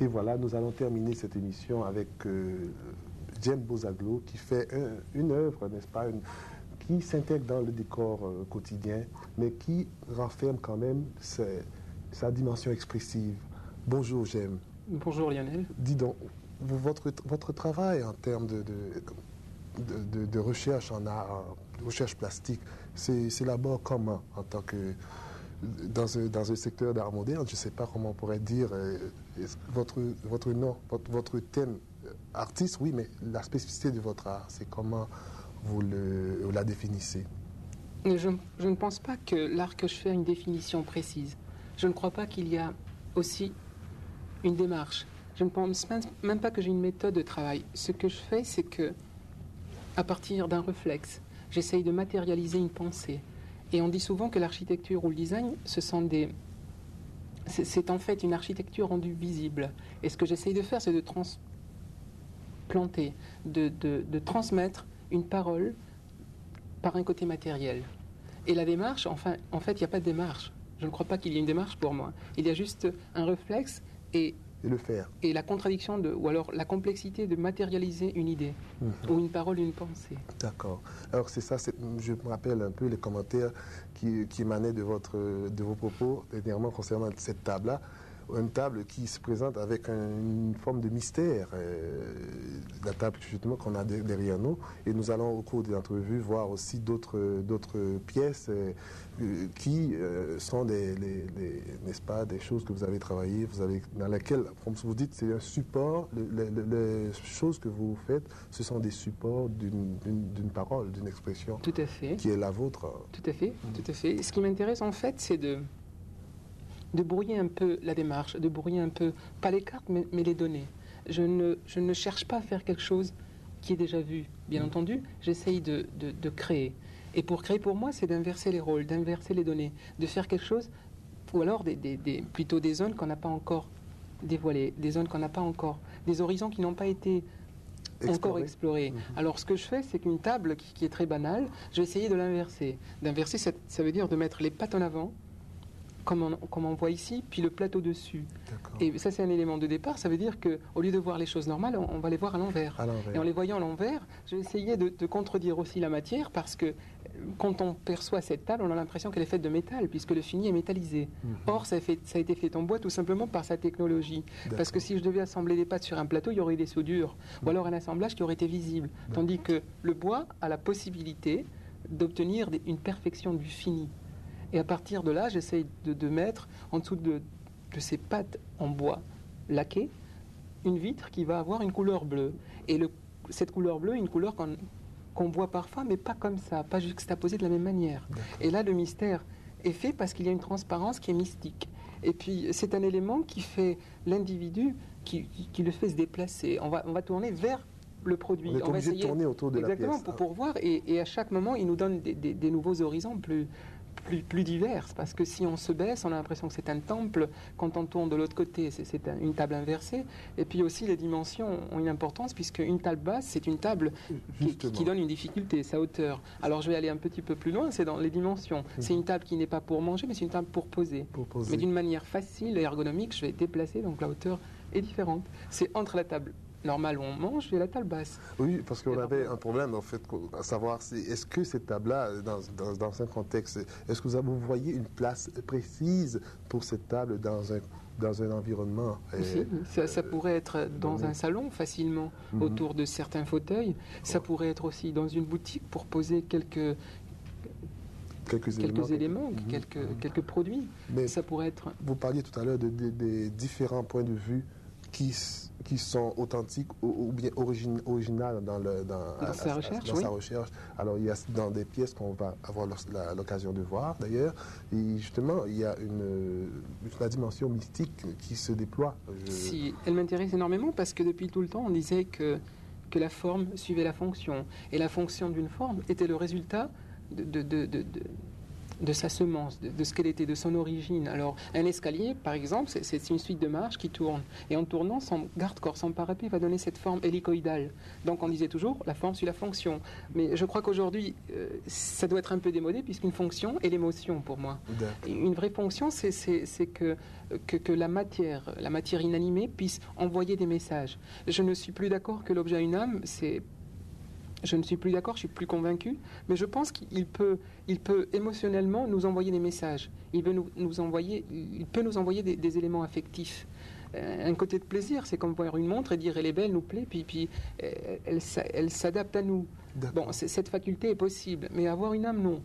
Et voilà, nous allons terminer cette émission avec Jem Bozaglo qui fait une œuvre, n'est-ce pas, qui s'intègre dans le décor quotidien, mais qui renferme quand même sa dimension expressive. Bonjour Jem. Bonjour Lionel. Dis donc, votre travail en termes de recherche en art, de recherche plastique, s'élabore comment en tant que dans un secteur d'art moderne? Je ne sais pas comment on pourrait dire votre nom, votre thème artiste, oui, mais la spécificité de votre art, c'est comment vous la définissez? Je ne pense pas que l'art que je fais a une définition précise. Je ne crois pas qu'il y a aussi une démarche. Je ne pense même pas que j'ai une méthode de travail. Ce que je fais, c'est que, à partir d'un réflexe, j'essaye de matérialiser une pensée. Et on dit souvent que l'architecture ou le design, c'est en fait une architecture rendue visible. Et ce que j'essaye de faire, c'est de transplanter, de transmettre une parole par un côté matériel. Et la démarche, en fait, il n'y a pas de démarche. Je ne crois pas qu'il y ait une démarche pour moi. Il y a juste un réflexe et le faire. Et la contradiction ou alors la complexité de matérialiser une idée, ou une parole, une pensée. D'accord. Alors c'est ça, je me rappelle un peu les commentaires qui émanaient de vos propos dernièrement concernant cette table-là. Une table qui se présente avec une forme de mystère, la table justement qu'on a derrière nous, et nous allons au cours de l'entrevue voir aussi d'autres pièces qui sont n'est-ce pas, des choses que vous avez travaillées, dans lesquelles, comme vous dites, c'est un support, les choses que vous faites, ce sont des supports d'une parole, d'une expression. Tout à fait. Qui est la vôtre. Tout à fait, tout à fait. Ce qui m'intéresse en fait, c'est de brouiller un peu la démarche, de brouiller un peu, pas les cartes, mais les données. Je ne cherche pas à faire quelque chose qui est déjà vu, bien entendu, j'essaye de créer. Et pour créer, pour moi, c'est d'inverser les rôles, d'inverser les données, de faire quelque chose, ou alors plutôt des zones qu'on n'a pas encore dévoilées, des zones qu'on n'a pas encore, des horizons qui n'ont pas été encore explorés. Alors ce que je fais, c'est qu'une table qui est très banale, je vais essayer de l'inverser. D'inverser, ça veut dire de mettre les pattes en avant, comme on voit ici, puis le plateau dessus. Et ça, c'est un élément de départ. Ça veut dire qu'au lieu de voir les choses normales, on va les voir à l'envers. Et en les voyant à l'envers, je vais essayer de contredire aussi la matière, parce que quand on perçoit cette table, on a l'impression qu'elle est faite de métal, puisque le fini est métallisé. Or, ça a été fait en bois tout simplement par sa technologie. Parce que si je devais assembler des pattes sur un plateau, il y aurait des soudures, ou alors un assemblage qui aurait été visible. Tandis que le bois a la possibilité d'obtenir une perfection du fini. Et à partir de là, j'essaye de mettre en dessous de ces pattes en bois laqué une vitre qui va avoir une couleur bleue. Et cette couleur bleue, une couleur qu'on voit parfois, mais pas comme ça, pas juxtaposée de la même manière. Et là, le mystère est fait parce qu'il y a une transparence qui est mystique. Et puis, c'est un élément qui fait l'individu, qui le fait se déplacer. On va tourner vers le produit. On va essayer de tourner autour de la pièce. Exactement, pour voir. Et à chaque moment, il nous donne des nouveaux horizons plus diverses, parce que si on se baisse, on a l'impression que c'est un temple. Quand on tourne de l'autre côté, c'est une table inversée. Et puis aussi, les dimensions ont une importance, puisque une table basse, c'est une table qui donne une difficulté, sa hauteur. Alors je vais aller un petit peu plus loin, c'est dans les dimensions. C'est une table qui n'est pas pour manger, mais c'est une table pour poser. Mais d'une manière facile et ergonomique, je vais déplacer, donc la hauteur est différente. C'est entre la table normale où on mange et la table basse. Oui, parce qu'on avait un problème en fait, à savoir est-ce que cette table-là, dans un contexte, est-ce que vous voyez une place précise pour cette table dans un environnement ça pourrait être dans un salon facilement, autour de certains fauteuils. Ça pourrait être aussi dans une boutique pour poser quelques éléments, quelques produits. Mais ça pourrait être... Vous parliez tout à l'heure des différents points de vue qui sont authentiques ou bien originales dans sa recherche. Alors, il y a dans des pièces qu'on va avoir l'occasion de voir, d'ailleurs. Et justement, il y a la dimension mystique qui se déploie. Si, elle m'intéresse énormément parce que depuis tout le temps, on disait que la forme suivait la fonction. Et la fonction d'une forme était le résultat de sa semence, de ce qu'elle était, de son origine. Alors, un escalier, par exemple, c'est une suite de marches qui tourne. Et en tournant, son garde-corps, son parapet va donner cette forme hélicoïdale. Donc, on disait toujours, la forme suit la fonction. Mais je crois qu'aujourd'hui, ça doit être un peu démodé, puisqu'une fonction est l'émotion, pour moi. Une vraie fonction, c'est que la matière inanimée puisse envoyer des messages. Je ne suis plus d'accord que l'objet a une âme, je ne suis plus d'accord, je suis plus convaincu, mais je pense qu'il peut émotionnellement nous envoyer des messages. Il peut nous envoyer des éléments affectifs. Un côté de plaisir, c'est comme voir une montre et dire elle est belle, nous plaît, puis elle s'adapte à nous. Bon, cette faculté est possible, mais avoir une âme, non.